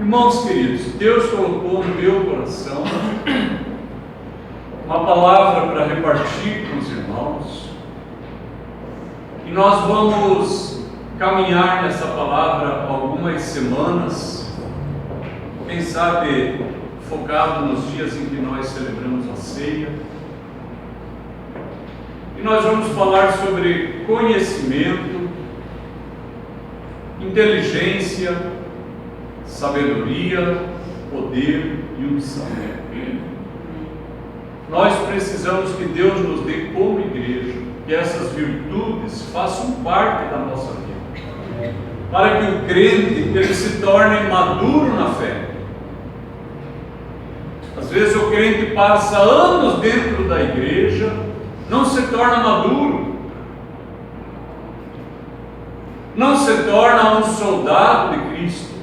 Irmãos queridos, Deus colocou no meu coração uma palavra para repartir com os irmãos, e nós vamos caminhar nessa palavra algumas semanas, quem sabe focado nos dias em que nós celebramos a ceia, e nós vamos falar sobre conhecimento, inteligência, sabedoria, poder e unção. Nós precisamos que Deus nos dê como igreja, que essas virtudes façam parte da nossa vida, para que o crente ele se torne maduro na fé. Às vezes o crente passa anos dentro da igreja, não se torna maduro, não se torna um soldado de Cristo.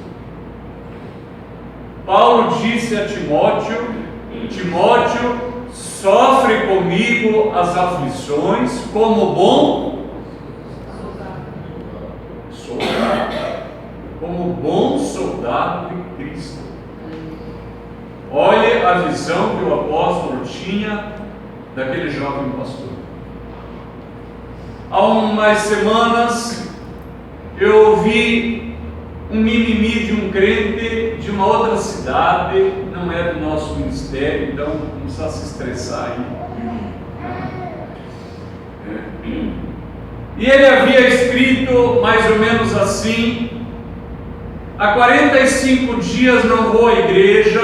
Paulo disse a Timóteo: Timóteo, sofre comigo as aflições como bom soldado, como bom soldado de Cristo. Olhe a visão que o apóstolo tinha daquele jovem pastor. Há umas semanas eu ouvi um mimimi de um crente de uma outra cidade, não é do nosso ministério, então não precisa se estressar aí. E ele havia escrito mais ou menos assim: há 45 dias não vou à igreja,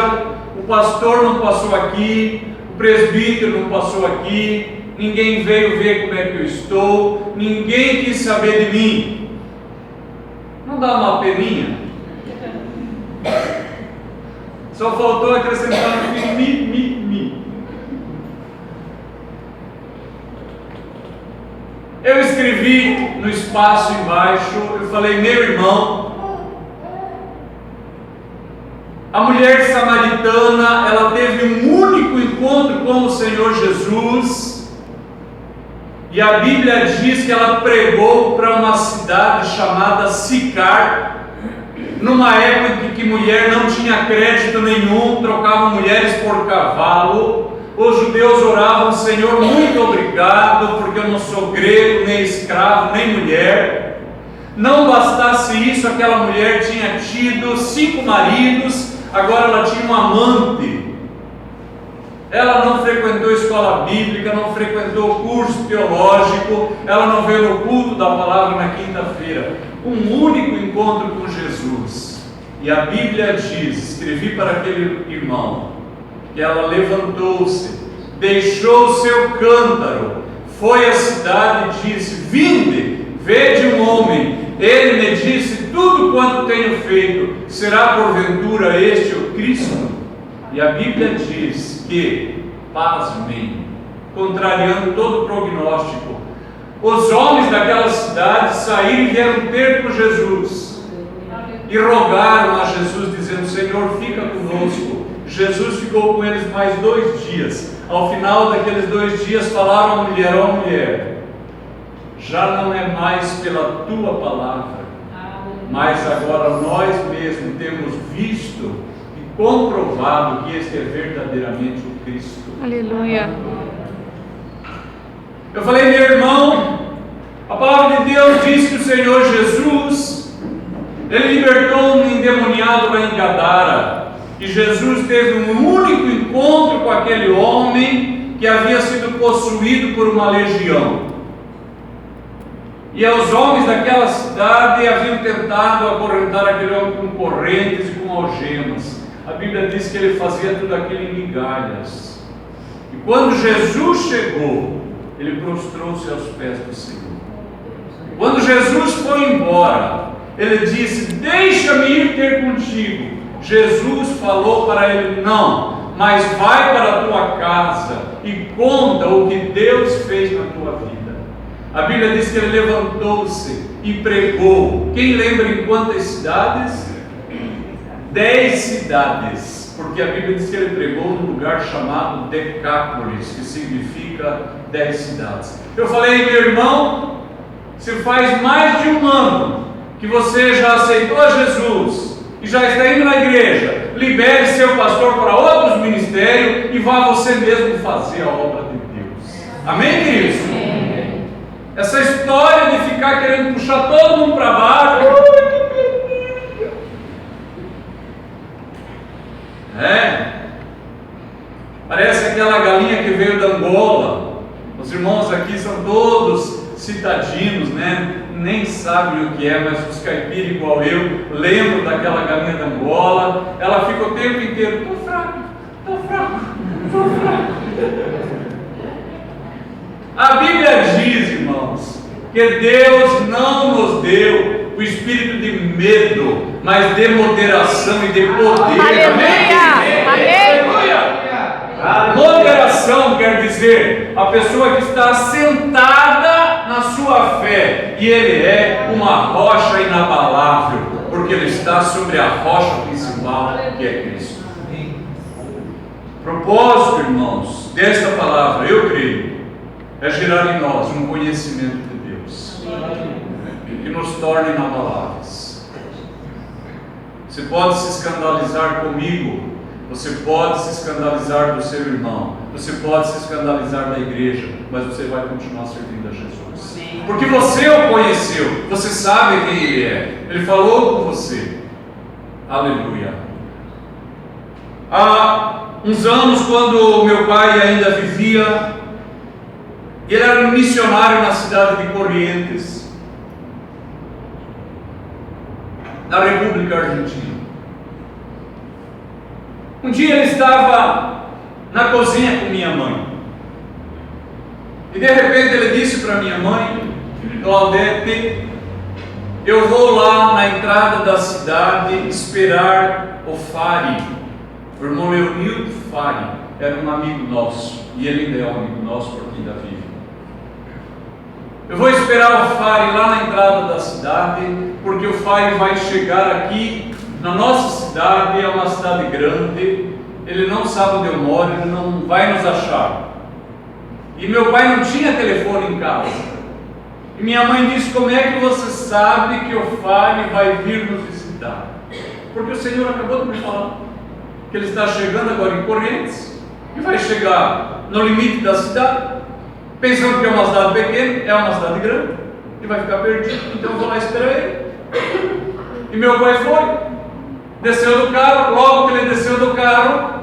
o pastor não passou aqui, o presbítero não passou aqui, ninguém veio ver como é que eu estou, ninguém quis saber de mim. Não dá uma peninha? Só faltou acrescentar no fim mi. Eu escrevi no espaço embaixo, eu falei: meu irmão, a mulher samaritana, ela teve um único encontro com o Senhor Jesus, e a Bíblia diz que ela pregou para uma cidade chamada Sicar, numa época em que mulher não tinha crédito nenhum, trocavam mulheres por cavalo. Os judeus oravam: Senhor, muito obrigado, porque eu não sou grego, nem escravo, nem mulher. Não bastasse isso, aquela mulher tinha tido 5 maridos, agora ela tinha um amante. Ela não frequentou escola bíblica, não frequentou curso teológico, ela não veio no culto da palavra na quinta-feira. Um único encontro com Jesus. E a Bíblia diz, escrevi para aquele irmão, que ela levantou-se, deixou o seu cântaro, foi à cidade e disse: vinde, vede um homem. Ele me disse: tudo quanto tenho feito, será porventura este o Cristo? E a Bíblia diz que, pasmem, contrariando todo o prognóstico, os homens daquela cidade saíram e vieram ter com Jesus e rogaram a Jesus, dizendo: Senhor, fica conosco. Jesus ficou com eles mais 2 dias. Ao final daqueles 2 dias falaram à mulher: ó mulher, já não é mais pela tua palavra, mas agora nós mesmos temos visto comprovado que este é verdadeiramente o Cristo. Aleluia. Eu falei: meu irmão, a palavra de Deus diz que o Senhor Jesus, ele libertou um endemoniado lá em Gadara, e Jesus teve um único encontro com aquele homem que havia sido possuído por uma legião. E os homens daquela cidade haviam tentado acorrentar aquele homem com correntes e com algemas. A Bíblia diz que ele fazia tudo aquilo em migalhas. E quando Jesus chegou, ele prostrou-se aos pés do Senhor. Quando Jesus foi embora, ele disse: deixa-me ir ter contigo. Jesus falou para ele: não, mas vai para a tua casa e conta o que Deus fez na tua vida. A Bíblia diz que ele levantou-se e pregou. Quem lembra em quantas cidades? 10 cidades, porque a Bíblia diz que ele pregou num lugar chamado Decápolis, que significa 10 cidades. Eu falei: meu irmão, se faz mais de 1 ano que você já aceitou a Jesus, e já está indo na igreja, libere seu pastor para outros ministérios e vá você mesmo fazer a obra de Deus. Amém, queridos? Amém. Essa história de ficar querendo puxar todo mundo para baixo, parece aquela galinha que veio da Angola. Os irmãos aqui são todos citadinos, né? Nem sabem o que é, mas os caipiras igual eu lembro daquela galinha da Angola. Ela fica o tempo inteiro: estou fraco, estou fraco, estou fraco. A Bíblia diz, irmãos, que Deus não nos deu o espírito de medo, mas de moderação e de poder. Aleluia! Aleluia! Moderação quer dizer a pessoa que está assentada na sua fé, e ele é uma rocha inabalável, porque ele está sobre a rocha principal, que é Cristo. Propósito, irmãos, desta palavra, eu creio, é gerar em nós um conhecimento de Deus que nos torne inabaláveis. Você pode se escandalizar comigo, você pode se escandalizar do seu irmão, você pode se escandalizar da igreja, mas você vai continuar servindo a Jesus. Porque você o conheceu, você sabe quem Ele é, Ele falou com você. Aleluia. Há uns anos, quando meu pai ainda vivia, ele era um missionário na cidade de Corrientes, na República Argentina. Um dia ele estava na cozinha com minha mãe, e de repente ele disse para minha mãe: Claudete, eu vou lá na entrada da cidade esperar o Fari, o irmão Leonildo Fari, era um amigo nosso, e ele ainda é um amigo nosso porque ainda vive. Eu vou esperar o Fari lá na entrada da cidade, porque o Fari vai chegar aqui na nossa cidade, é uma cidade grande, ele não sabe onde eu moro, ele não vai nos achar. E meu pai não tinha telefone em casa. E minha mãe disse: como é que você sabe que o Fari vai vir nos visitar? Porque o Senhor acabou de me falar que ele está chegando agora em Corrientes e vai chegar no limite da cidade, pensando que é uma cidade pequena, é uma cidade grande, e vai ficar perdido. Então eu vou lá esperar ele. E meu pai foi. Desceu do carro, logo que ele desceu do carro,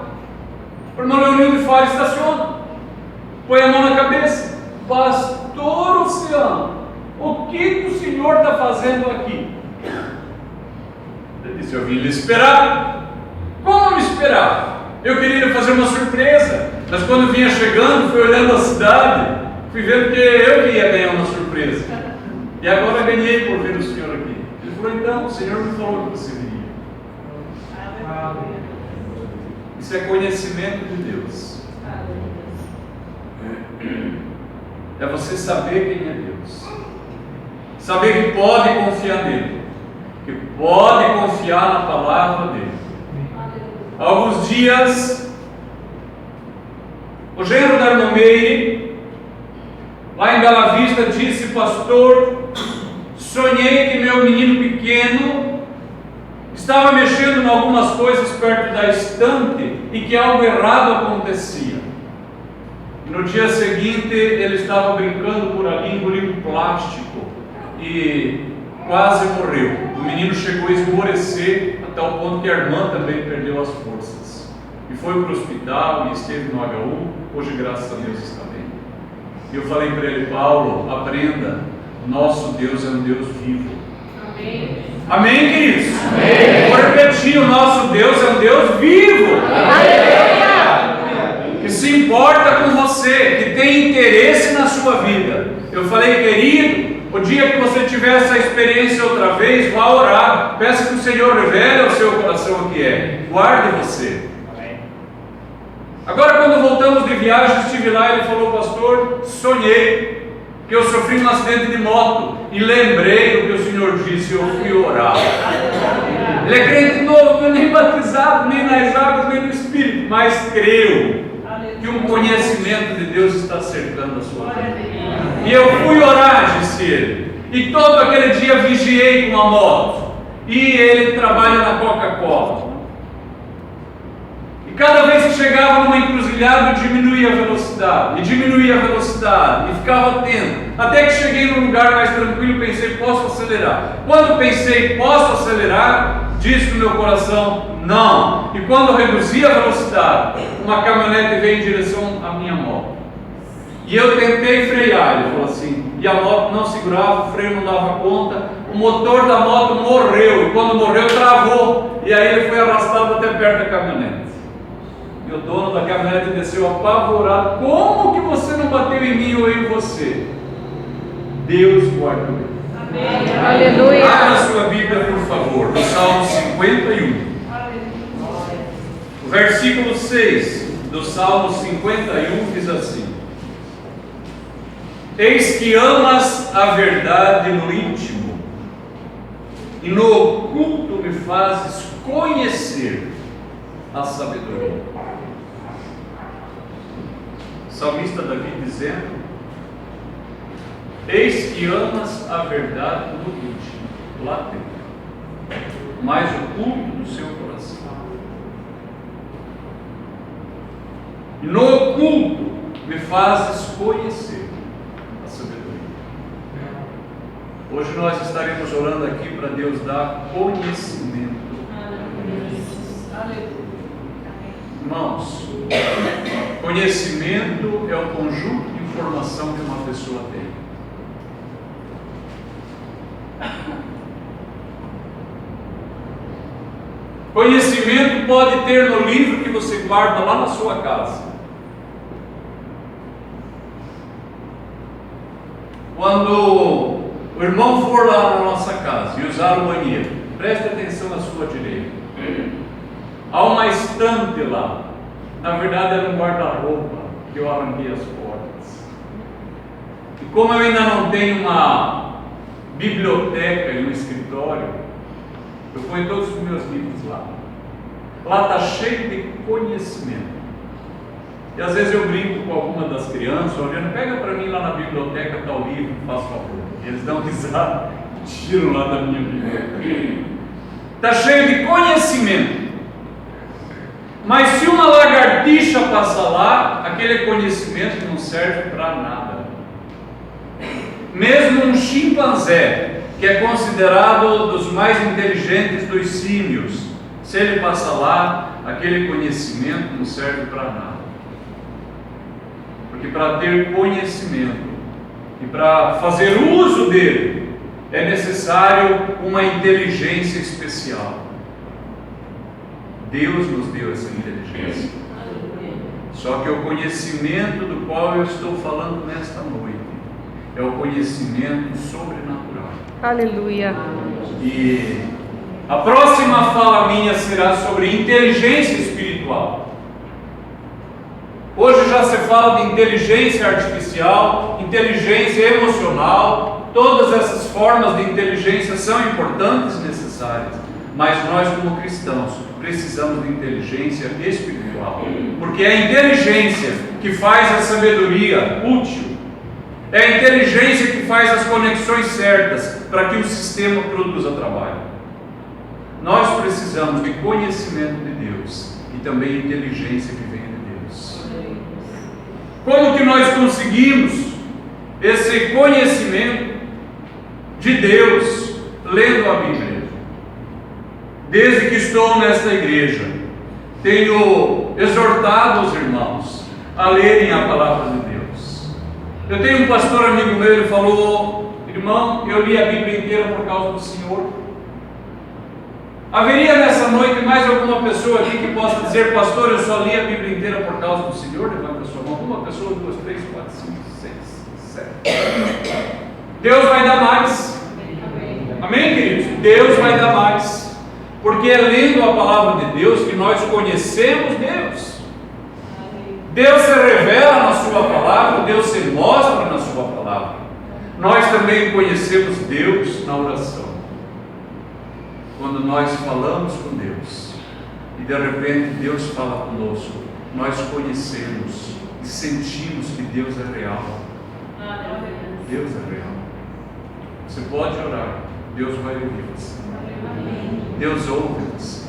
o irmão Leonildo Fari estaciona, põe a mão na cabeça: Pastor Oceano, o que o senhor está fazendo aqui? Ele disse: eu vim lhe esperar. Como me esperar? Eu queria lhe fazer uma surpresa, mas quando vinha chegando, fui olhando a cidade, fui vendo que eu ia ganhar uma surpresa, e agora ganhei por ver o senhor aqui. Ele falou: então, o senhor me falou que você viria. Isso é conhecimento de Deus. É você saber quem é Deus, saber que pode confiar nele, que pode confiar na palavra dele. Há alguns dias, o genro da irmã Meire, lá em Bela Vista, disse: pastor, sonhei que meu menino pequeno estava mexendo em algumas coisas perto da estante e que algo errado acontecia. No dia seguinte ele estava brincando por ali, engolindo plástico e quase morreu. O menino chegou a esmorecer a tal ponto que a irmã também perdeu as forças e foi para o hospital e esteve no HU. Hoje, graças a Deus, está bem. E eu falei para ele: Paulo, aprenda, nosso Deus é um Deus vivo. Amém. Amém, queridos? Amém. Vou repetir: o nosso Deus é um Deus vivo. Aleluia. Que se importa com você, que tem interesse na sua vida. Eu falei: querido, o dia que você tiver essa experiência outra vez, vá orar, peça que o Senhor revele ao seu coração o que é, guarde você. Amém. Agora, quando voltamos de viagem, estive lá e ele falou: pastor, sonhei que eu sofri um acidente de moto e lembrei do que o Senhor disse, eu fui orar. Ele é crente novo, nem batizado, nem nas águas, nem no Espírito, mas creu que um conhecimento de Deus está cercando a sua vida. E eu fui orar, disse ele, e todo aquele dia vigiei com a moto. e ele trabalha na Coca-Cola. E cada vez que chegava numa encruzilhada, eu diminuía a velocidade, e ficava atento. Até que cheguei num lugar mais tranquilo, pensei, posso acelerar. Quando pensei, posso acelerar, disse no meu coração, não. E quando reduzi a velocidade, uma caminhonete veio em direção à minha moto. E eu tentei frear, ele falou assim, e a moto não segurava, o freio não dava conta, o motor da moto morreu, e quando morreu travou, e aí ele foi arrastado até perto da caminhonete. E o dono da caminhonete desceu apavorado, como que você não bateu em mim ou em você? Deus guardou. Amém. Aleluia. Abra a sua Bíblia, por favor, no Salmo 51. O versículo 6 do Salmo 51 diz assim: eis que amas a verdade no íntimo, e no oculto me fazes conhecer a sabedoria. O salmista Davi dizendo: eis que amas a verdade no íntimo, lá dentro, mais oculto do seu coração. E no oculto me fazes conhecer a sabedoria. Hoje nós estaremos orando aqui para Deus dar conhecimento. Irmãos, conhecimento é o conjunto de informação que uma pessoa tem. Conhecimento pode ter no livro que você guarda lá na sua casa. Quando o irmão for lá na nossa casa e usar o banheiro, preste atenção à sua direita. Há uma estante lá. Na verdade era um guarda-roupa que eu arranquei as portas. E como eu ainda não tenho uma biblioteca e um escritório, eu ponho todos os meus livros lá. Lá está cheio de conhecimento. E às vezes eu brinco com alguma das crianças, olhando, pega para mim lá na biblioteca tal livro, faz favor. E eles dão risada e tiram lá da minha biblioteca. Está cheio de conhecimento. Mas se uma lagartixa passa lá, aquele conhecimento não serve para nada. Mesmo um chimpanzé, que é considerado dos mais inteligentes dos símios, se ele passa lá, aquele conhecimento não serve para nada. Porque para ter conhecimento e para fazer uso dele, é necessário uma inteligência especial. Deus nos deu essa inteligência. Só que o conhecimento do qual eu estou falando nesta noite é o conhecimento sobrenatural. Aleluia. E a próxima fala minha será sobre inteligência espiritual. Hoje já se fala de inteligência artificial, inteligência emocional. Todas essas formas de inteligência são importantes e necessárias, mas nós como cristãos precisamos de inteligência espiritual, porque é a inteligência que faz a sabedoria útil, é a inteligência que faz as conexões certas para que o sistema produza trabalho. Nós precisamos de conhecimento de Deus e também inteligência que vem de Deus. Como que nós conseguimos esse conhecimento de Deus lendo a Bíblia? Desde que estou nesta igreja, tenho exortado os irmãos a lerem a palavra de Deus. Eu tenho um pastor amigo meu, ele falou: irmão, eu li a Bíblia inteira por causa do Senhor. Haveria nessa noite mais alguma pessoa aqui que possa dizer: pastor, eu só li a Bíblia inteira por causa do Senhor? Levanta a sua mão. Uma pessoa, 2, 3, 4, 5, 6, 7. Deus vai dar mais. Amém, queridos? Deus vai dar mais. Porque é lendo a palavra de Deus que nós conhecemos Deus. Deus se revela na sua palavra, Deus se mostra na sua palavra. Nós também conhecemos Deus na oração. Quando nós falamos com Deus e de repente Deus fala conosco, nós conhecemos e sentimos que Deus é real. Deus é real. Você pode orar, Deus vai ouvir você. Deus ouve você.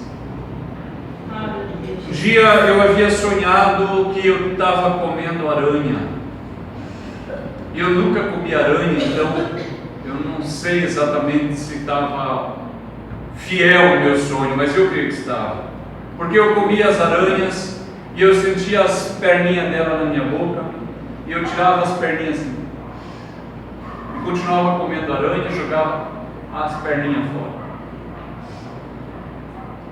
Um dia eu havia sonhado que eu estava comendo aranha. E eu nunca comi aranha, então eu não sei exatamente se estava fiel o meu sonho, mas eu creio que estava. Porque eu comia as aranhas e eu sentia as perninhas dela na minha boca e eu tirava as perninhas assim. E continuava comendo aranha e jogava as perninhas fora.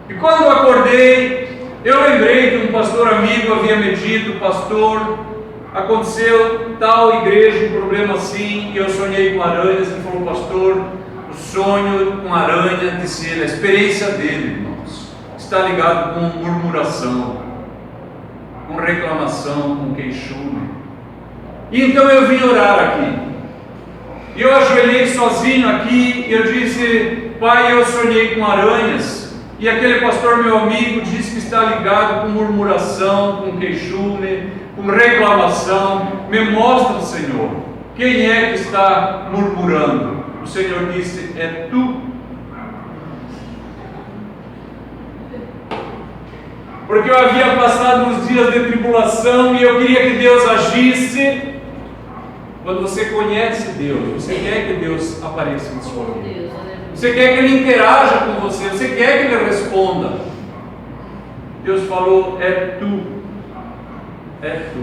E quando eu acordei, eu lembrei que um pastor amigo havia me dito: pastor, aconteceu tal igreja, um problema assim, e eu sonhei com aranhas. Ele falou: pastor, o sonho com aranha, disse ele, a experiência dele, irmãos, está ligado com murmuração, com reclamação, com queixume. E então eu vim orar aqui. E eu ajoelhei sozinho aqui e eu disse: pai, eu sonhei com aranhas. E aquele pastor, meu amigo, disse que está ligado com murmuração, com queixume, com reclamação. Me mostra, Senhor, quem é que está murmurando? O Senhor disse: é tu. Porque eu havia passado uns dias de tribulação e eu queria que Deus agisse. Quando você conhece Deus, você quer que Deus apareça na sua vida. Você quer que Ele interaja com você, você quer que Ele responda. Deus falou: é tu. É tu.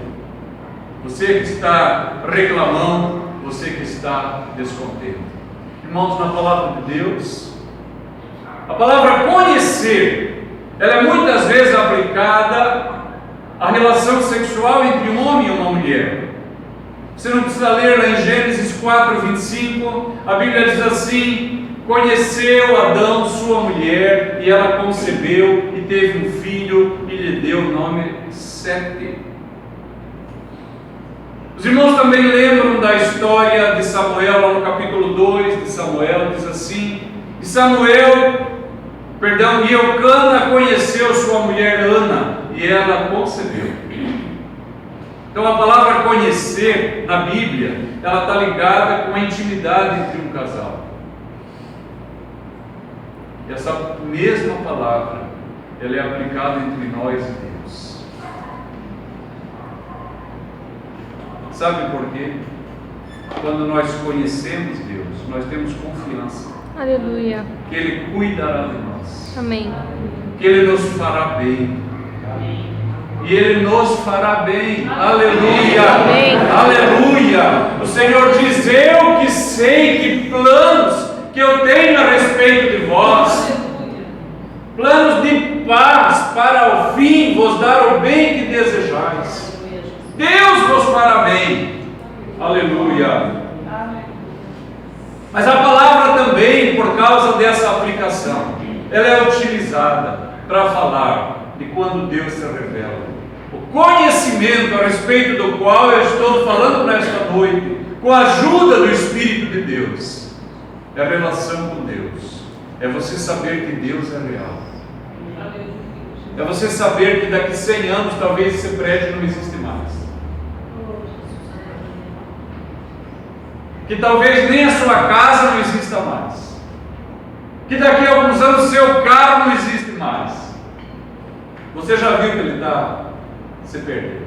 Você que está reclamando, você que está descontente. Irmãos, na palavra de Deus, a palavra conhecer, ela é muitas vezes aplicada à relação sexual entre um homem e uma mulher. Você não precisa ler lá em Gênesis 4:25, a Bíblia diz assim: conheceu Adão sua mulher, e ela concebeu e teve um filho, e lhe deu o nome Sete. Os irmãos também lembram da história de Samuel, lá no capítulo 2 de Samuel, diz assim: e Eucana conheceu sua mulher Ana, e ela concebeu. Então a palavra conhecer na Bíblia, ela está ligada com a intimidade entre um casal. E essa mesma palavra, ela é aplicada entre nós e Deus. Sabe por quê? Quando nós conhecemos Deus, nós temos confiança. Aleluia. Que Ele cuidará de nós. Amém. Que Ele nos fará bem. E Ele nos fará bem. Aleluia. Amém. Aleluia. O Senhor diz: eu que sei que planos que eu tenho a respeito de vós, planos de paz, para ao fim vos dar o bem que desejais. Deus vos fará bem. Aleluia. Mas a palavra também, por causa dessa aplicação, ela é utilizada para falar de quando Deus se revela. O conhecimento a respeito do qual eu estou falando nesta noite, com a ajuda do Espírito de Deus, é a relação com Deus. É você saber que Deus é real. É você saber que daqui 100 anos talvez esse prédio não existe mais. Que talvez nem a sua casa não exista mais. Que daqui a alguns anos o seu carro não existe mais. Você já viu que ele está? Se perdeu.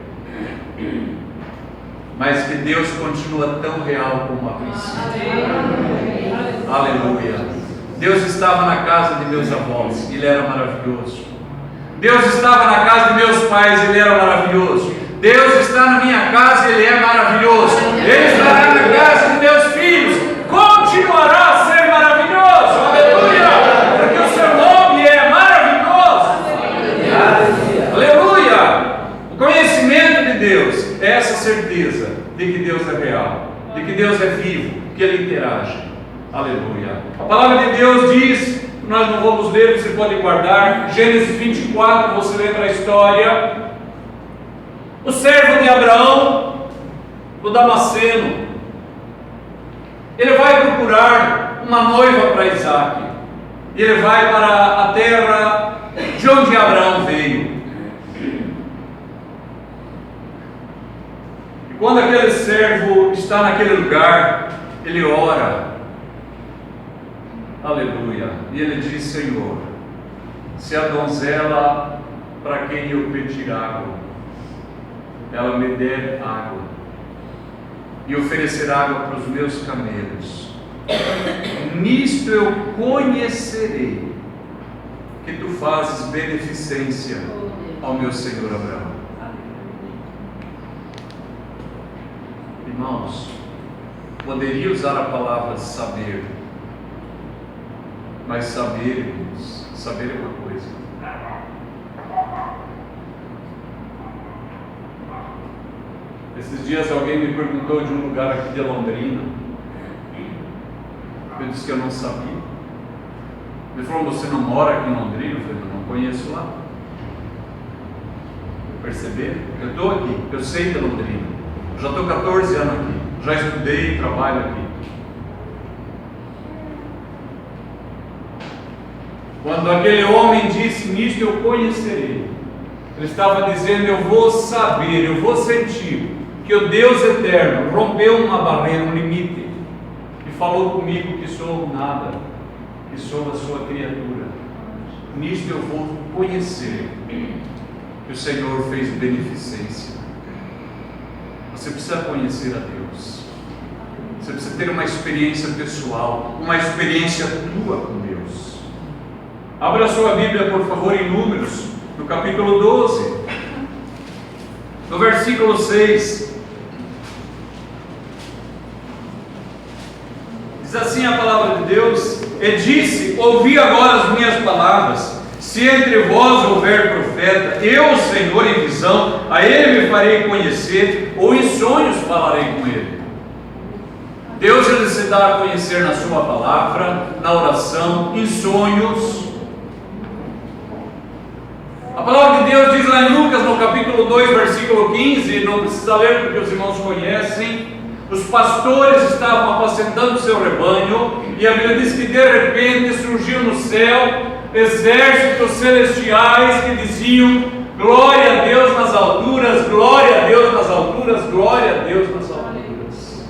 Mas que Deus continua tão real como a princípio. Aleluia. Deus estava na casa de meus avós, Ele era maravilhoso. Deus estava na casa de meus pais, Ele era maravilhoso. Deus está na minha casa, Ele é maravilhoso. Ele estará na casa de meus filhos, continuará a ser maravilhoso. Aleluia. Porque o seu nome é maravilhoso. Aleluia. O conhecimento de Deus é essa certeza de que Deus é real, de que Deus é vivo, que Ele interage. Aleluia. A palavra de Deus diz, nós não vamos ler, você pode guardar, Gênesis 24, você lembra a história. O servo de Abraão, o Damasceno, ele vai procurar uma noiva para Isaac. Ele vai para a terra de onde Abraão veio. E quando aquele servo está naquele lugar, ele ora. Aleluia. E ele diz: Senhor, se a donzela para quem eu pedir água, ela me der água, e oferecer água para os meus camelos, nisto eu conhecerei que tu fazes beneficência ao meu senhor Abraão. Irmãos, poderia usar a palavra saber, mas saber é uma coisa. Esses dias alguém me perguntou de um lugar aqui de Londrina. Eu disse que eu não sabia. Ele falou: você não mora aqui em Londrina? Eu falei: eu não conheço lá. Perceberam? Eu estou aqui, eu sei de Londrina. Eu já estou 14 anos aqui. Já estudei e trabalho aqui. Quando aquele homem disse: nisto eu conhecerei, ele estava dizendo: eu vou saber, eu vou sentir que o Deus eterno rompeu uma barreira, um limite, e falou comigo que sou nada, que sou a sua criatura. Nisto eu vou conhecer que o Senhor fez beneficência. Você precisa conhecer a Deus. Você precisa ter uma experiência pessoal, uma experiência tua com Deus. Abra a sua Bíblia, por favor, em Números, no capítulo 12, no versículo 6. Diz assim a palavra de Deus: e disse: ouvi agora as minhas palavras. Se entre vós houver profeta, eu, o Senhor, em visão, a ele me farei conhecer, ou em sonhos falarei com ele. Deus, ele se dá a conhecer na sua palavra, na oração, em sonhos. A palavra de Deus diz lá em Lucas, no capítulo 2, versículo 15, não precisa ler porque os irmãos conhecem. Os pastores estavam apacentando o seu rebanho, e a Bíblia diz que de repente surgiu no céu exércitos celestiais que diziam: glória a Deus nas alturas, glória a Deus nas alturas, glória a Deus nas alturas.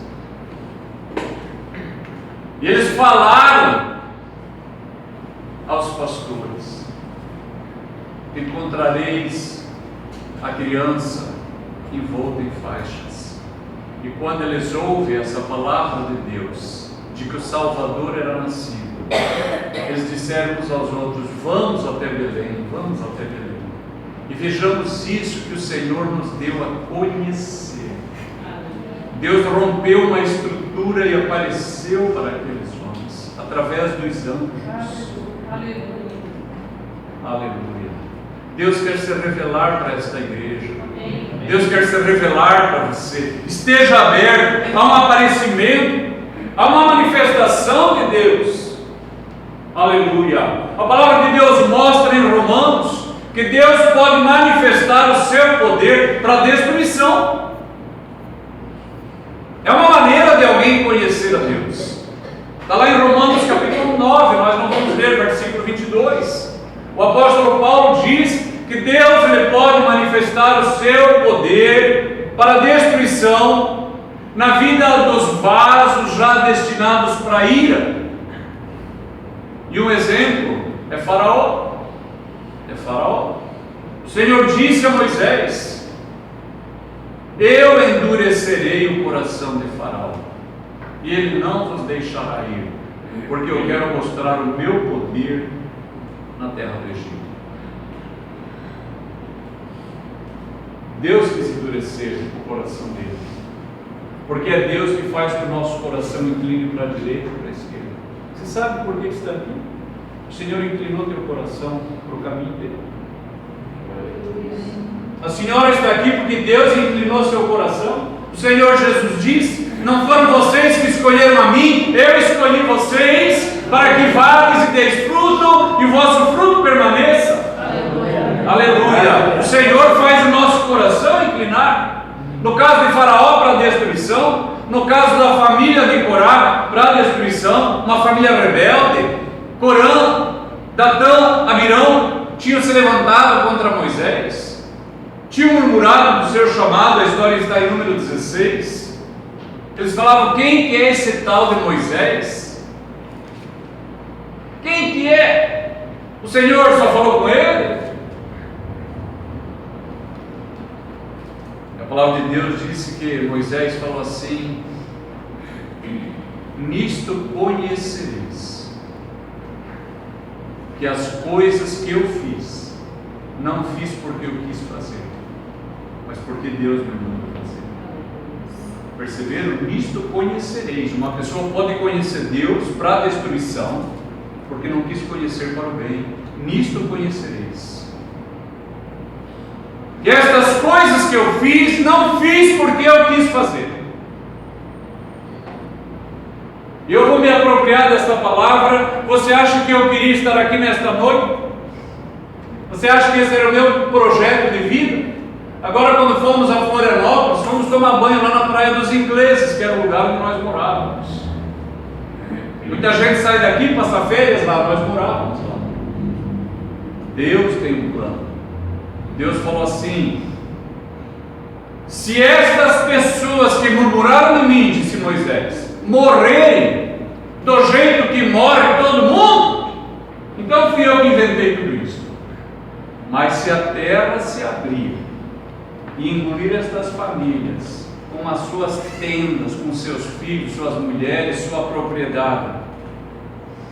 E eles falaram aos pastores: encontrareis a criança envolta em faixas. E quando eles ouvem essa palavra de Deus, de que o Salvador era nascido, eles disseram uns aos outros: vamos até Belém, vamos até Belém, e vejamos isso que o Senhor nos deu a conhecer. Deus rompeu uma estrutura e apareceu para aqueles homens, através dos anjos. Aleluia. Deus quer se revelar para esta igreja. Deus quer se revelar para você. Esteja aberto a um aparecimento, a uma manifestação de Deus. Aleluia. A palavra de Deus mostra em Romanos que Deus pode manifestar o seu poder para a destruição. É uma maneira de alguém conhecer a Deus. Está lá em Romanos capítulo 9, nós não vamos ler versículo 22. O apóstolo Paulo diz que Deus, ele pode manifestar o seu poder para a destruição na vida dos vasos já destinados para a ira. E um exemplo é Faraó. É Faraó. O Senhor disse a Moisés: eu endurecerei o coração de Faraó, e ele não vos deixará ir, porque eu quero mostrar o meu poder na terra do Egito. Deus quis endurecer o coração dele, porque é Deus que faz que o nosso coração incline para a direita ou para a esquerda. Você sabe por que está aqui? O Senhor inclinou teu coração para o caminho dele. A senhora está aqui porque Deus inclinou seu coração. O Senhor Jesus disse: não foram vocês que escolheram a mim, eu escolhi vocês para que vades e deis fruto, e o vosso fruto permaneça. Aleluia. O Senhor faz o nosso coração inclinar. No caso de Faraó, para a destruição. No caso da família de Corá, para a destruição. Uma família rebelde. Corã, Datã, Abirão tinham se levantado contra Moisés, tinham murmurado do seu chamado. A história está em número 16. Eles falavam: quem que é esse tal de Moisés? O Senhor só falou com ele? A palavra de Deus disse que Moisés falou assim: nisto conhecereis que as coisas que eu fiz, não fiz porque eu quis fazer, mas porque Deus me mandou fazer. Perceberam? Nisto conhecereis. Uma pessoa pode conhecer Deus para a destruição, porque não quis conhecer para o bem. Nisto conhecereis que estas coisas que eu fiz, não fiz porque eu quis fazer. E eu vou me apropriar desta palavra. Você acha que eu queria estar aqui nesta noite? Você acha que esse era o meu projeto de vida? Agora, quando fomos a Florianópolis, fomos tomar banho lá na Praia dos Ingleses, que era o lugar onde nós morávamos. Muita gente sai daqui, passa férias lá, nós morávamos lá. Deus tem um plano. Deus falou assim: se estas pessoas que murmuraram de mim, disse Moisés, morrerem do jeito que morre todo mundo, então fui eu que inventei tudo isso. Mas se a terra se abrir e engolir estas famílias com as suas tendas, com seus filhos, suas mulheres, sua propriedade,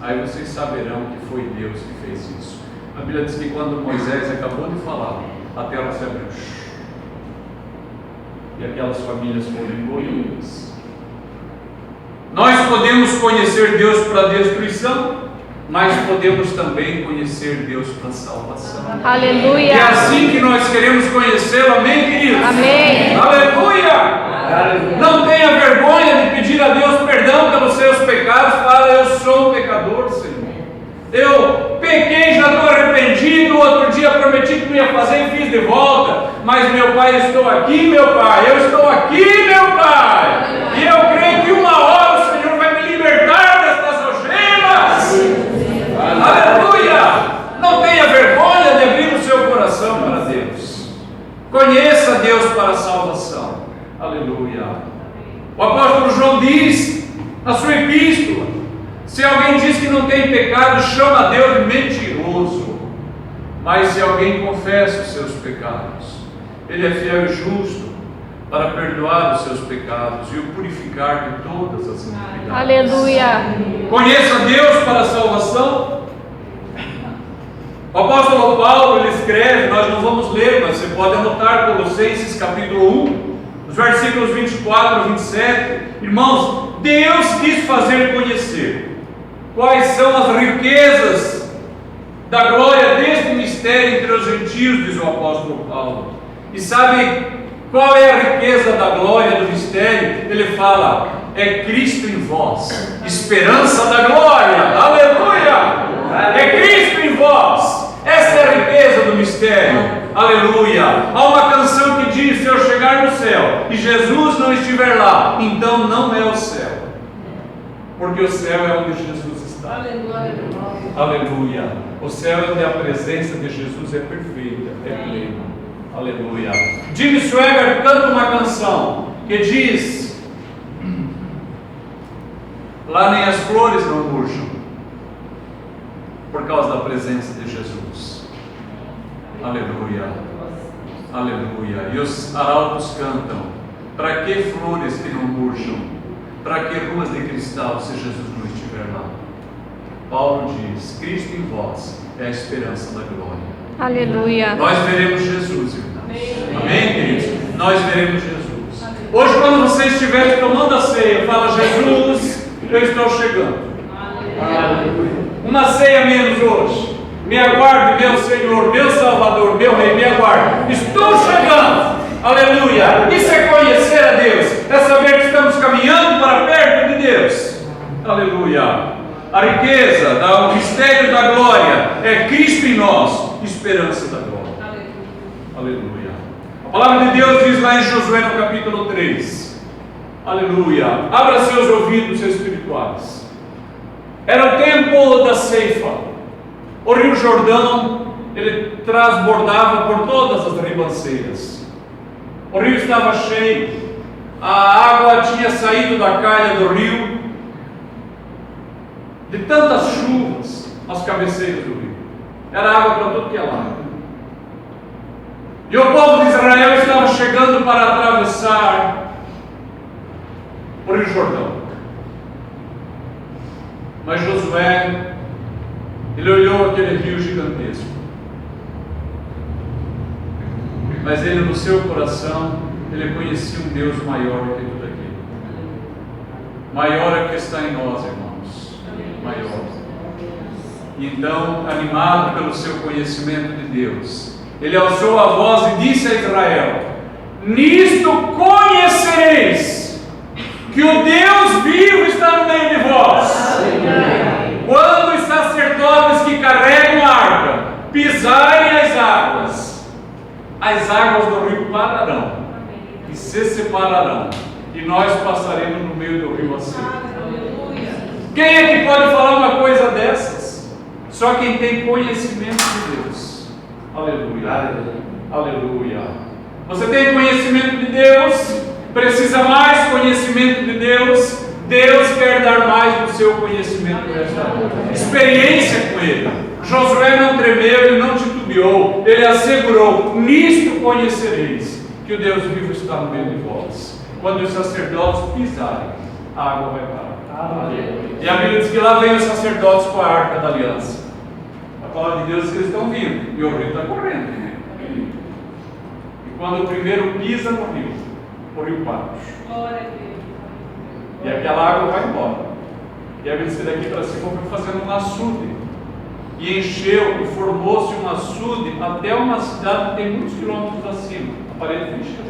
aí vocês saberão que foi Deus que fez isso. A Bíblia diz que quando Moisés acabou de falar, a terra se abriu e aquelas famílias foram engolidas. Nós podemos conhecer Deus para a destruição, mas podemos também conhecer Deus para a salvação. Aleluia. É assim que nós queremos conhecê-lo, amém, queridos? Amém. Aleluia! Não tenha vergonha de pedir a Deus perdão pelos seus pecados. Fala: eu sou um pecador, Senhor. Eu pequei, já estou arrependido. Outro dia prometi que não ia fazer e fiz de volta. Mas meu Pai, eu estou aqui, meu Pai. Eu estou aqui, meu Pai. E eu creio que uma hora o Senhor vai me libertar destas algemas. Aleluia! Não tenha vergonha de abrir o seu coração para Deus. Conheça Deus para a salvação. Aleluia! O apóstolo João diz na sua epístola: se alguém diz que não tem pecado, chama Deus de mentiroso. Mas se alguém confessa os seus pecados, Ele é fiel e justo para perdoar os seus pecados e o purificar de todas as iniquidades. Aleluia. Conheça Deus para a salvação. O apóstolo Paulo, ele escreve, nós não vamos ler, mas você pode anotar, Colossenses capítulo 1, os versículos 24 a 27. Irmãos, Deus quis fazer conhecer quais são as riquezas da glória deste mistério entre os gentios, diz o apóstolo Paulo. E sabe qual é a riqueza da glória do mistério? Ele fala: é Cristo em vós, esperança da glória. Aleluia! É Cristo em vós. Esta é a riqueza do mistério. Aleluia! Há uma canção que diz: se eu chegar no céu e Jesus não estiver lá, então não é o céu, porque o céu é onde Jesus está. Aleluia! O céu é onde a presença de Jesus é perfeita, é plena. Aleluia! Jimmy Swaggart canta uma canção que diz: lá nem as flores não murcham por causa da presença de Jesus. Aleluia! Aleluia! E os arautos cantam: para que flores que não murcham? Para que ruas de cristal se Jesus não estiver lá? Paulo diz: Cristo em vós é a esperança da glória. Aleluia. Nós veremos Jesus, irmãos. Amém, queridos? Nós veremos Jesus. Hoje, quando você estiver tomando a ceia, fala: Jesus, eu estou chegando. Aleluia. Uma ceia menos hoje. Me aguarde, meu Senhor, meu Salvador, meu Rei, me aguarde. Estou chegando. Aleluia. Isso é conhecer a Deus. É saber que estamos caminhando para perto de Deus. Aleluia. A riqueza, o mistério da glória é Cristo em nós, esperança da glória. Aleluia. A palavra de Deus diz lá em Josué no capítulo 3. Aleluia. Abra seus ouvidos espirituais. Era o tempo da ceifa. O rio Jordão, ele transbordava por todas as ribanceiras. O rio estava cheio. A água tinha saído da calha do rio, de tantas chuvas às cabeceiras do rio. Era água para tudo que é lado. E o povo de Israel estava chegando para atravessar o Rio Jordão. Mas Josué, ele olhou aquele rio gigantesco. Mas ele, no seu coração, ele conhecia um Deus maior do que tudo aquilo. Maior é que está em nós, irmãos. Maior. Então, animado pelo seu conhecimento de Deus, ele alçou a voz e disse a Israel: nisto conhecereis que o Deus vivo está no meio de vós. Quando os sacerdotes que carregam a arca pisarem as águas do rio pararão e se separarão, e nós passaremos no meio do rio assim. Quem é que pode falar uma coisa dessas? Só quem tem conhecimento de Deus. Aleluia. Aleluia. Você tem conhecimento de Deus? Precisa mais conhecimento de Deus? Deus quer dar mais do seu conhecimento nesta hora. Experiência com Ele. Josué não tremeu, ele não titubeou, ele assegurou: nisto conhecereis que o Deus vivo está no meio de vós. Quando os sacerdotes pisarem, a água vai parar. E a Bíblia diz que lá vem os sacerdotes com a arca da aliança. A palavra de Deus diz que eles estão vindo e o rio está correndo. E quando o primeiro pisa no rio, o rio para. E aquela água vai embora. E a Bíblia diz que daqui para cima foi fazendo um açude. E encheu e formou-se um açude até uma cidade que tem muitos quilômetros acima. A parede foi enchida.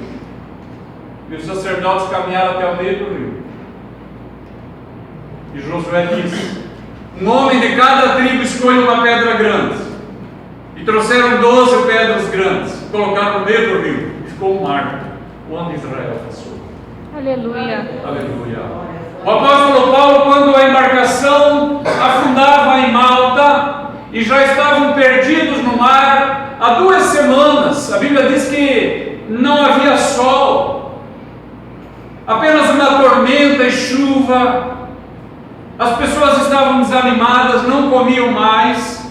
E os sacerdotes caminharam até o meio do rio. E Josué disse: um homem de cada tribo escolhe uma pedra grande. E trouxeram 12 pedras grandes, colocaram no meio do rio, e ficou um mar onde Israel passou. Aleluia. Aleluia. O apóstolo Paulo, quando a embarcação afundava em Malta e já estavam perdidos no mar há 2 semanas, a Bíblia diz que não havia sol, apenas uma tormenta e chuva, as pessoas estavam desanimadas, não comiam mais.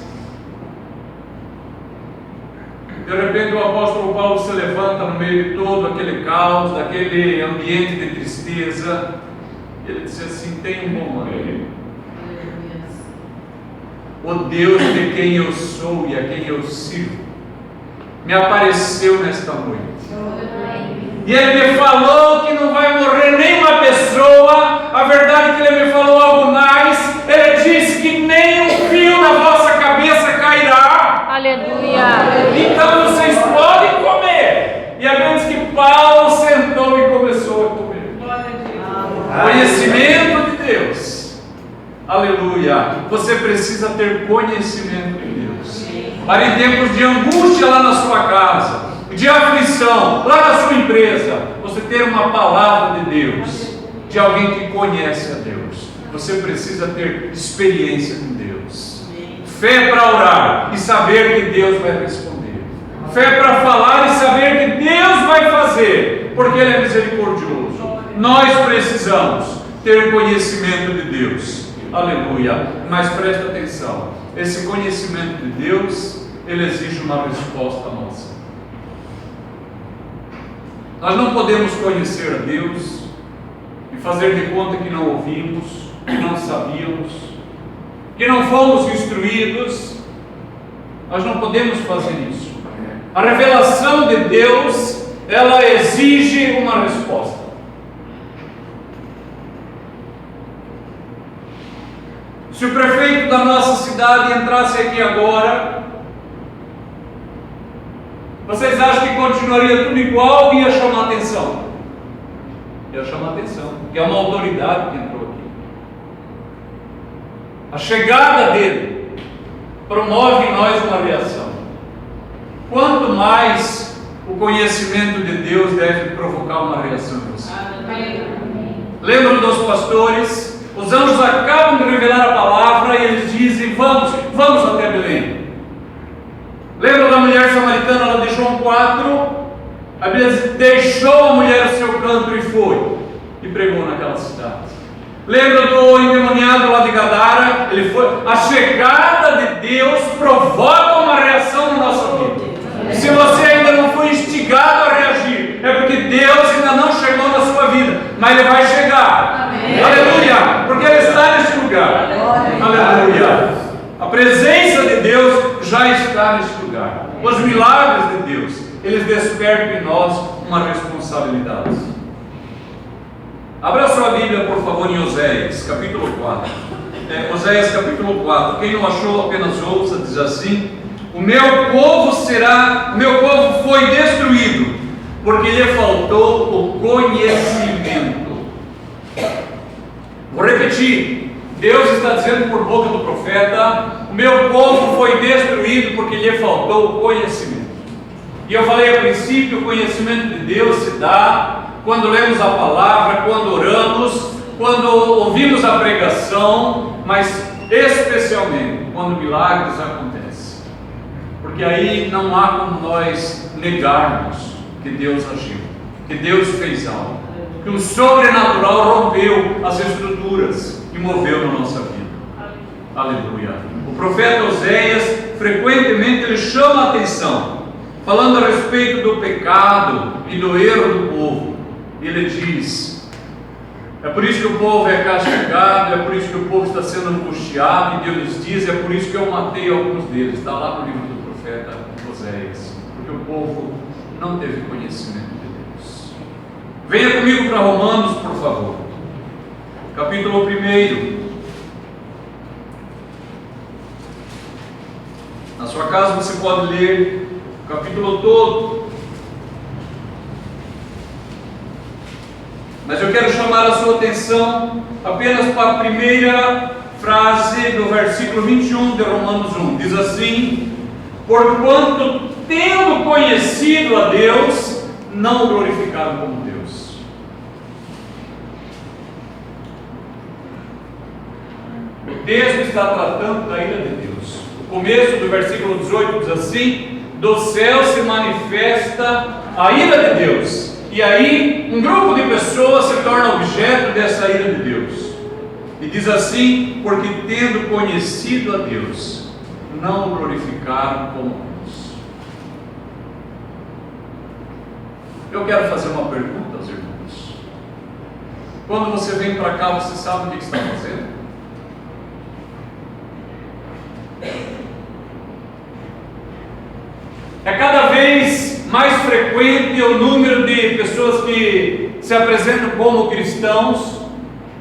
De repente o apóstolo Paulo se levanta no meio de todo aquele caos, daquele ambiente de tristeza. Ele disse assim: tem um bom ânimo. O Deus de quem eu sou e a quem eu sirvo me apareceu nesta noite. E Ele me falou que não vai morrer nenhuma pessoa. A verdade é que Ele me falou algo mais. Ele disse que nem um fio na vossa cabeça cairá. Aleluia. Então vocês podem comer. E a Bíblia diz que Paulo sentou e começou a comer. Conhecimento de Deus. Aleluia. Você precisa ter conhecimento de Deus. Para em tempos de angústia lá na sua casa, de aflição lá na sua empresa, você ter uma palavra de Deus, de alguém que conhece a Deus. Você precisa ter experiência com Deus. Fé para orar e saber que Deus vai responder. Fé para falar e saber que Deus vai fazer, porque Ele é misericordioso. Nós precisamos ter conhecimento de Deus. Aleluia. Mas presta atenção, esse conhecimento de Deus, ele exige uma resposta nossa. Nós não podemos conhecer a Deus e fazer de conta que não ouvimos, que não sabíamos, que não fomos instruídos. Nós não podemos fazer isso. A revelação de Deus, ela exige uma resposta. Se o prefeito da nossa cidade entrasse aqui agora, vocês acham que continuaria tudo igual ou ia chamar atenção? Ia chamar atenção, porque é uma autoridade que entrou aqui. A chegada dele promove em nós uma reação. Quanto mais o conhecimento de Deus deve provocar uma reação em você. Lembram dos pastores? Os anjos acabam de revelar a palavra e eles dizem: vamos até Belém. Lembra da mulher samaritana lá de João 4? A Bíblia diz: deixou a mulher o seu canto e foi, e pregou naquela cidade. Lembra do endemoniado lá de Gadara? Ele foi. A chegada de Deus provoca uma eles despertam em nós uma responsabilidade. Abra sua Bíblia, por favor, em Oséias, capítulo 4. Oséias, capítulo 4. Quem não achou, apenas ouça, diz assim: o meu povo foi destruído, porque lhe faltou o conhecimento. Vou repetir. Deus está dizendo por boca do profeta: o meu povo foi destruído porque lhe faltou o conhecimento. E eu falei a princípio, o conhecimento de Deus se dá quando lemos a palavra, quando oramos, quando ouvimos a pregação, mas especialmente quando milagres acontecem. Porque aí não há como nós negarmos que Deus agiu, que Deus fez algo, que o sobrenatural rompeu as estruturas e moveu na nossa vida. Aleluia. O profeta Oséias, frequentemente ele chama a atenção, falando a respeito do pecado e do erro do povo. Ele diz: é por isso que o povo é castigado, é por isso que o povo está sendo angustiado, e Deus diz: é por isso que eu matei alguns deles. Está lá no livro do profeta Oséias, porque o povo não teve conhecimento de Deus. Venha comigo para Romanos, por favor, capítulo 1. Na sua casa você pode ler o capítulo todo, mas eu quero chamar a sua atenção apenas para a primeira frase do versículo 21 de Romanos 1. Diz assim: porquanto, tendo conhecido a Deus, não o glorificaram como Deus. O texto está tratando da ira de Deus. O começo do versículo 18 diz assim: do céu se manifesta a ira de Deus. E aí um grupo de pessoas se torna objeto dessa ira de Deus. E diz assim: porque tendo conhecido a Deus, não o glorificaram como Deus. Eu quero fazer uma pergunta aos irmãos. Quando você vem para cá, você sabe o que está fazendo? É cada vez mais frequente o número de pessoas que se apresentam como cristãos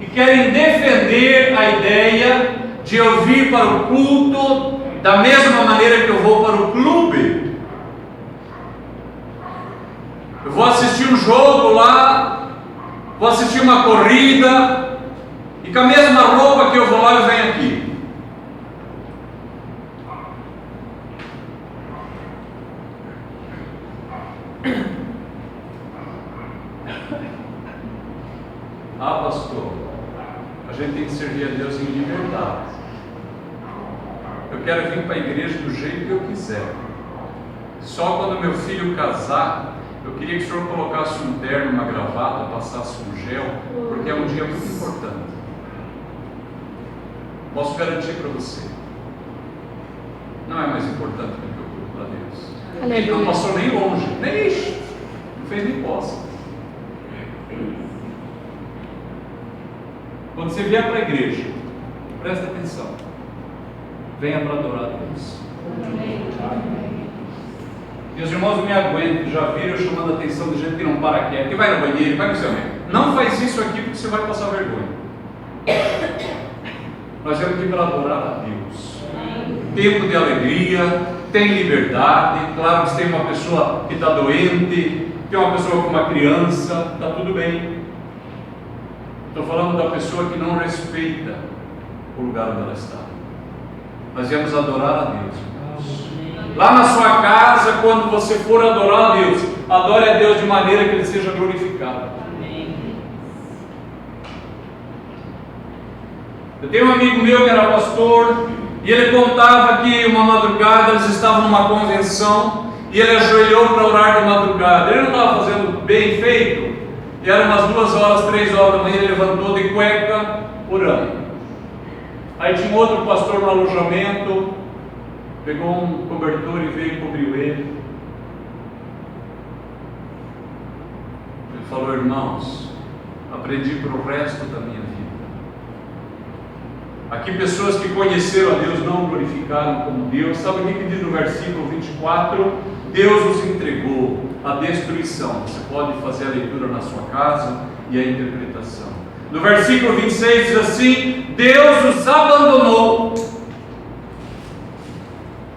e querem defender a ideia de eu vir para o culto da mesma maneira que eu vou para o clube. Eu vou assistir um jogo lá, vou assistir uma corrida, e com a mesma roupa que eu vou lá, eu venho aqui. Ah, pastor, a gente tem que servir a Deus em liberdade. Eu quero vir para a igreja do jeito que eu quiser. Só quando meu filho casar, eu queria que o senhor colocasse um terno, uma gravata, passasse um gel, porque é um dia muito importante. Posso garantir para você, não é mais importante do que o culto a Deus. Aleluia. Ele não passou nem longe, não fez nem posse. Quando você vier para a igreja, presta atenção, venha para adorar a Deus. E os irmãos me aguentam, já viram eu chamando a atenção de gente que não para quieto, que vai no banheiro, vai no seu meio. Não faz isso aqui porque você vai passar vergonha. Nós temos que ir para adorar a Deus. Tempo de alegria, tem liberdade. Claro que se tem uma pessoa que está doente, tem uma pessoa com uma criança, está tudo bem. Estou falando da pessoa que não respeita o lugar onde ela está. Nós viemos adorar a Deus, irmãos. Lá na sua casa, quando você for adorar a Deus, adore a Deus de maneira que Ele seja glorificado. Eu tenho um amigo meu que era pastor, e ele contava que uma madrugada eles estavam numa convenção, e ele ajoelhou para orar de madrugada. Ele não estava fazendo bem feito, e eram umas 2 horas, 3 horas da manhã, ele levantou de cueca, orando. Aí tinha outro pastor no alojamento, pegou um cobertor e veio e cobriu ele. Ele falou: irmãos, aprendi para o resto da minha vida. Aqui pessoas que conheceram a Deus não o glorificaram como Deus. Sabe o que diz no versículo 24? Deus os entregou à destruição. Você pode fazer a leitura na sua casa e a interpretação. No versículo 26 diz assim: Deus os abandonou.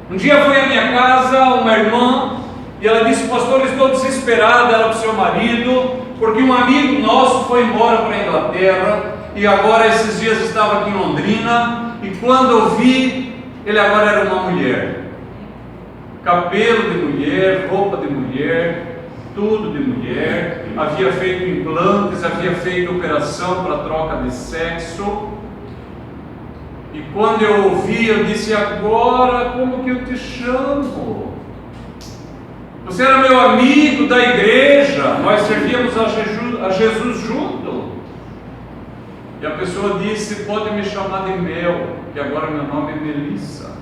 Um dia foi à minha casa uma irmã e ela disse: pastor, eu estou desesperada, ela com seu marido, porque um amigo nosso foi embora para a Inglaterra e agora esses dias estava aqui em Londrina, e quando eu vi, ele agora era uma mulher. Cabelo de mulher, roupa de mulher, tudo de mulher, havia feito implantes, havia feito operação para troca de sexo. E quando eu ouvi, eu disse: agora como que eu te chamo? Você era meu amigo da igreja, nós servíamos a Jesus junto. E a pessoa disse: pode me chamar de Mel, que agora meu nome é Melissa.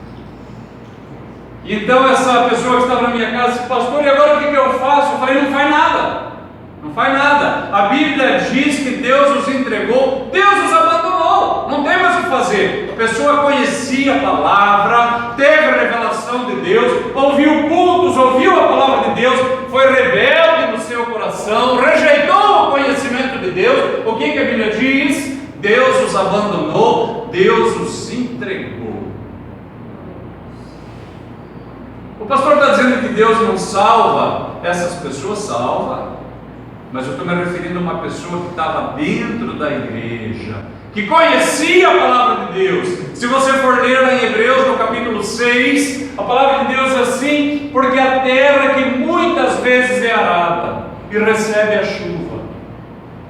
E então essa pessoa que estava na minha casa disse: pastor, e agora o que eu faço? Eu falei: não faz nada, não faz nada. A Bíblia diz que Deus os entregou, Deus os abandonou, não tem mais o que fazer. A pessoa conhecia a palavra, teve a revelação de Deus, ouviu cultos, ouviu a palavra de Deus, foi rebelde no seu coração, rejeitou o conhecimento de Deus. O que a Bíblia diz? Deus os abandonou, Deus os entregou. O pastor está dizendo que Deus não salva essas pessoas, salva, mas eu estou me referindo a uma pessoa que estava dentro da igreja, que conhecia a palavra de Deus. Se você for ler lá em Hebreus, no capítulo 6, a palavra de Deus é assim: porque a terra que muitas vezes é arada e recebe a chuva,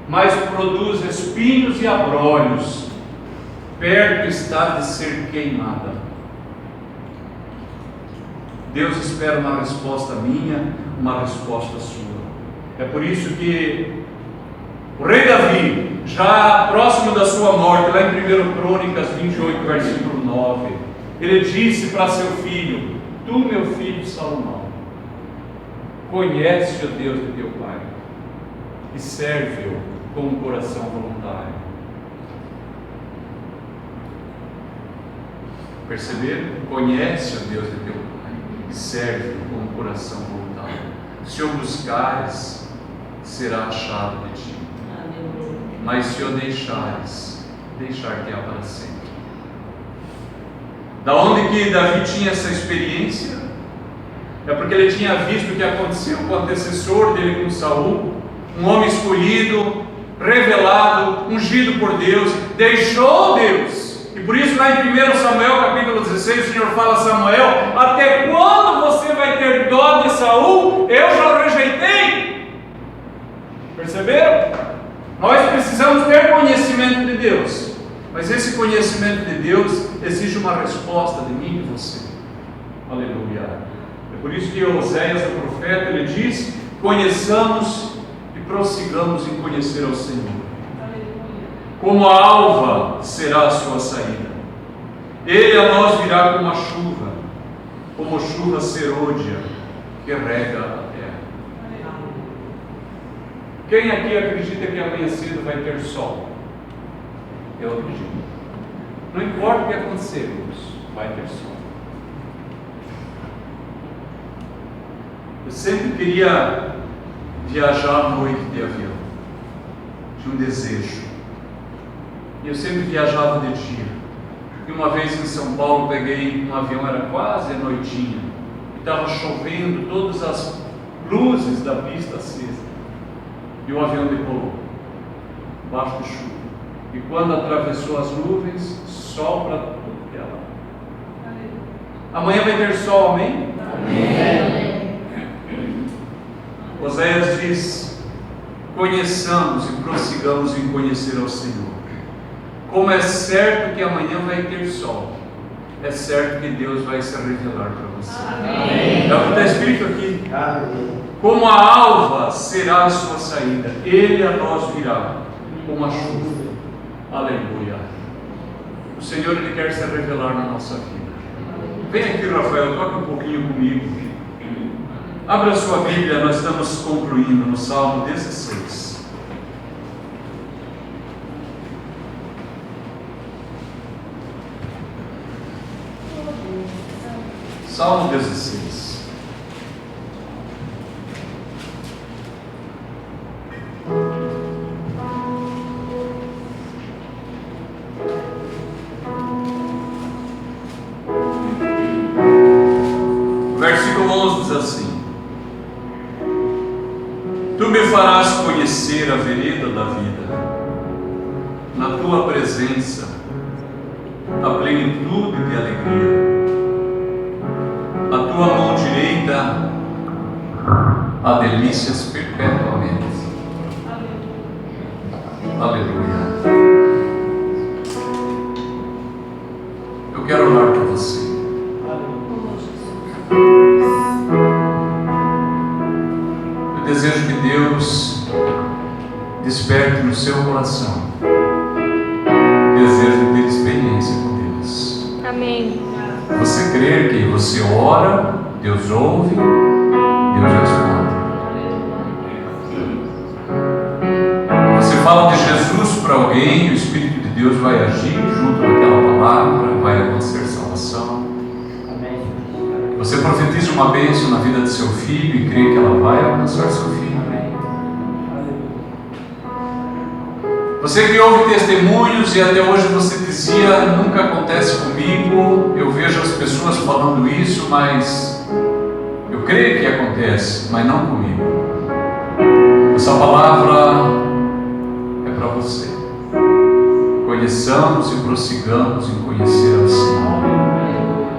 mas produz espinhos e abrolhos, perto está de ser queimada. Deus espera uma resposta minha, uma resposta sua. É por isso que o rei Davi, já próximo da sua morte, lá em 1 Crônicas 28, versículo 9, ele disse para seu filho: tu, meu filho Salomão, conhece o Deus de teu pai e serve-o com um coração voluntário. Perceberam? Conhece o Deus de teu pai e serve-o com um coração voluntário. Se o buscares, será achado de ti. Mas se o deixares, deixar-te-á para sempre. Da onde que Davi tinha essa experiência? É porque ele tinha visto o que aconteceu com o antecessor dele, com Saul, um homem escolhido, revelado, ungido por Deus, deixou Deus. E por isso lá em 1 Samuel capítulo 16, o Senhor fala a Samuel: até quando você vai ter dó de Saul? Eu já o rejeitei. Perceberam? Nós precisamos ter conhecimento de Deus, mas esse conhecimento de Deus exige uma resposta de mim e de você. Aleluia. É por isso que Oséias, o profeta, ele diz: conheçamos e prossigamos em conhecer ao Senhor. Como a alva será a sua saída, ele a nós virá como a chuva, como chuva serôdia que rega a terra. Quem aqui acredita que amanhã cedo vai ter sol? Eu acredito. Não importa o que acontecer, vai ter sol. Eu sempre queria viajar à noite de avião, tinha um desejo. E eu sempre viajava de dia. E uma vez em São Paulo peguei um avião, era quase a noitinha, e estava chovendo, todas as luzes da pista acesas, e o avião decolou, baixo de chuva. E quando atravessou as nuvens, sol para tudo que é lá. Amanhã vai ter sol, amém? Amém. Oséias diz: conheçamos e prossigamos em conhecer ao Senhor. Como é certo que amanhã vai ter sol, é certo que Deus vai se revelar para você. Amém. É o que está escrito aqui. Amém. Como a alva será a sua saída, ele a nós virá como a chuva. Aleluia. O Senhor, ele quer se revelar na nossa vida. Vem aqui, Rafael, toque um pouquinho comigo. Abra a sua Bíblia, nós estamos concluindo no Salmo 16. Salmo 16. irmãos diz assim: Tu me farás conhecer a vereda da vida, na tua presença, a plenitude de alegria, a tua mão direita, há delícias perpetuamente. Aleluia. Eu quero orar por você. Eu desejo que Deus desperte no seu coração desejo de ter experiência com Deus. Amém. Você crer que você ora, Deus ouve, Deus responde. Você fala de Jesus para alguém, o Espírito de Deus vai agir junto com aquela palavra, vai acontecer salvação. Você profetiza uma bênção na vida de seu filho e crê que ela vai alcançar seu filho. Você que ouve testemunhos e até hoje você dizia: nunca acontece comigo, eu vejo as pessoas falando isso, mas eu creio que acontece, mas não comigo. Essa palavra é para você. Conheçamos e prossigamos em conhecer ao Senhor.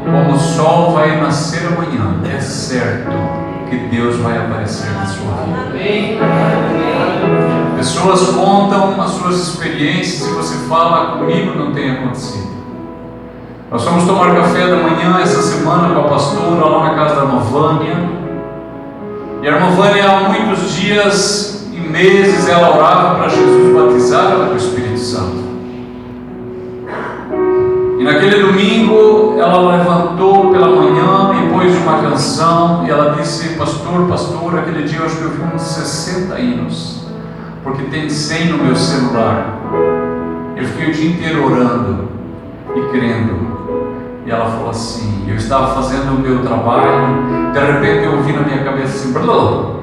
Como o sol vai nascer amanhã, é certo que Deus vai aparecer na sua vida. Pessoas contam as suas experiências e você fala: comigo não tem acontecido. Nós fomos tomar café da manhã essa semana com a pastora lá na casa da irmã Vânia. E a irmã Vânia, há muitos dias e meses, ela orava para Jesus batizar ela com o Espírito Santo. E naquele domingo ela levantou pela manhã e pôs uma canção e ela disse: pastor, aquele dia eu acho que eu vi uns 60 hinos, porque tem 100 no meu celular. Eu fiquei o dia inteiro orando e crendo. E ela falou assim: eu estava fazendo o meu trabalho, de repente eu ouvi na minha cabeça assim, blá.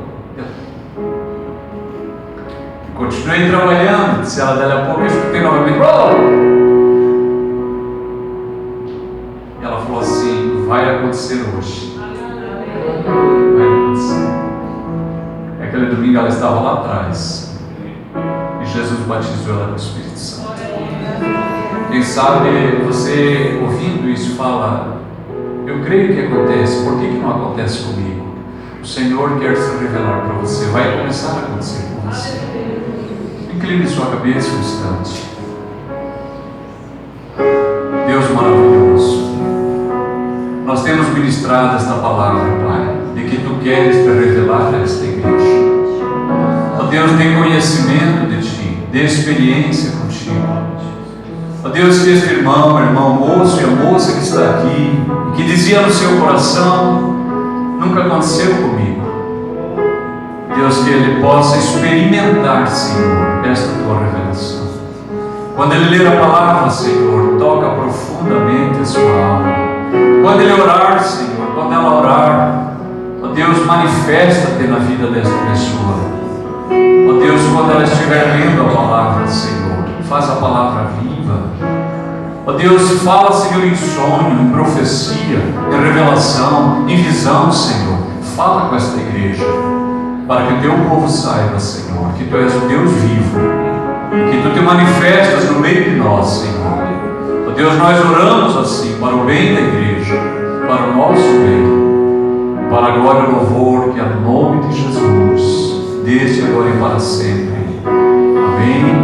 Continuei trabalhando, disse ela, daí a pouco eu escutei novamente, blá. E ela falou assim: vai acontecer hoje. Vai acontecer. E aquele domingo ela estava lá atrás e Jesus batizou ela com o Espírito Santo. Quem sabe você ouvindo isso fala: eu creio que acontece, por que não acontece comigo? O Senhor quer se revelar para você, vai começar a acontecer com você. Incline sua cabeça um instante. Deus maravilhoso, nós temos ministrado esta palavra, Pai, de que Tu queres te revelar a esta igreja. Ó Deus, tem conhecimento de Ti, de experiência contigo. Ó Deus, que este irmão, moço e a moça que está aqui, que dizia no seu coração: nunca aconteceu comigo. Deus, que ele possa experimentar, Senhor, esta Tua revelação. Quando ele ler a palavra, Senhor, toca profundamente a sua alma. Quando ele orar, Senhor, quando ela orar, ó Deus, manifesta-te na vida desta pessoa. Ó Deus, quando ela estiver lendo a palavra, Senhor, faz a palavra viva. Ó Deus, fala, Senhor, em sonho, em profecia, em revelação, em visão, Senhor. Fala com esta igreja, para que o Teu povo saiba, Senhor, que Tu és o Deus vivo, e que Tu te manifestas no meio de nós, Senhor. Ó Deus, nós oramos assim, para o bem da igreja, para o nosso bem, para a glória e o louvor, que é no nome de Jesus, desde agora e para sempre. Amém.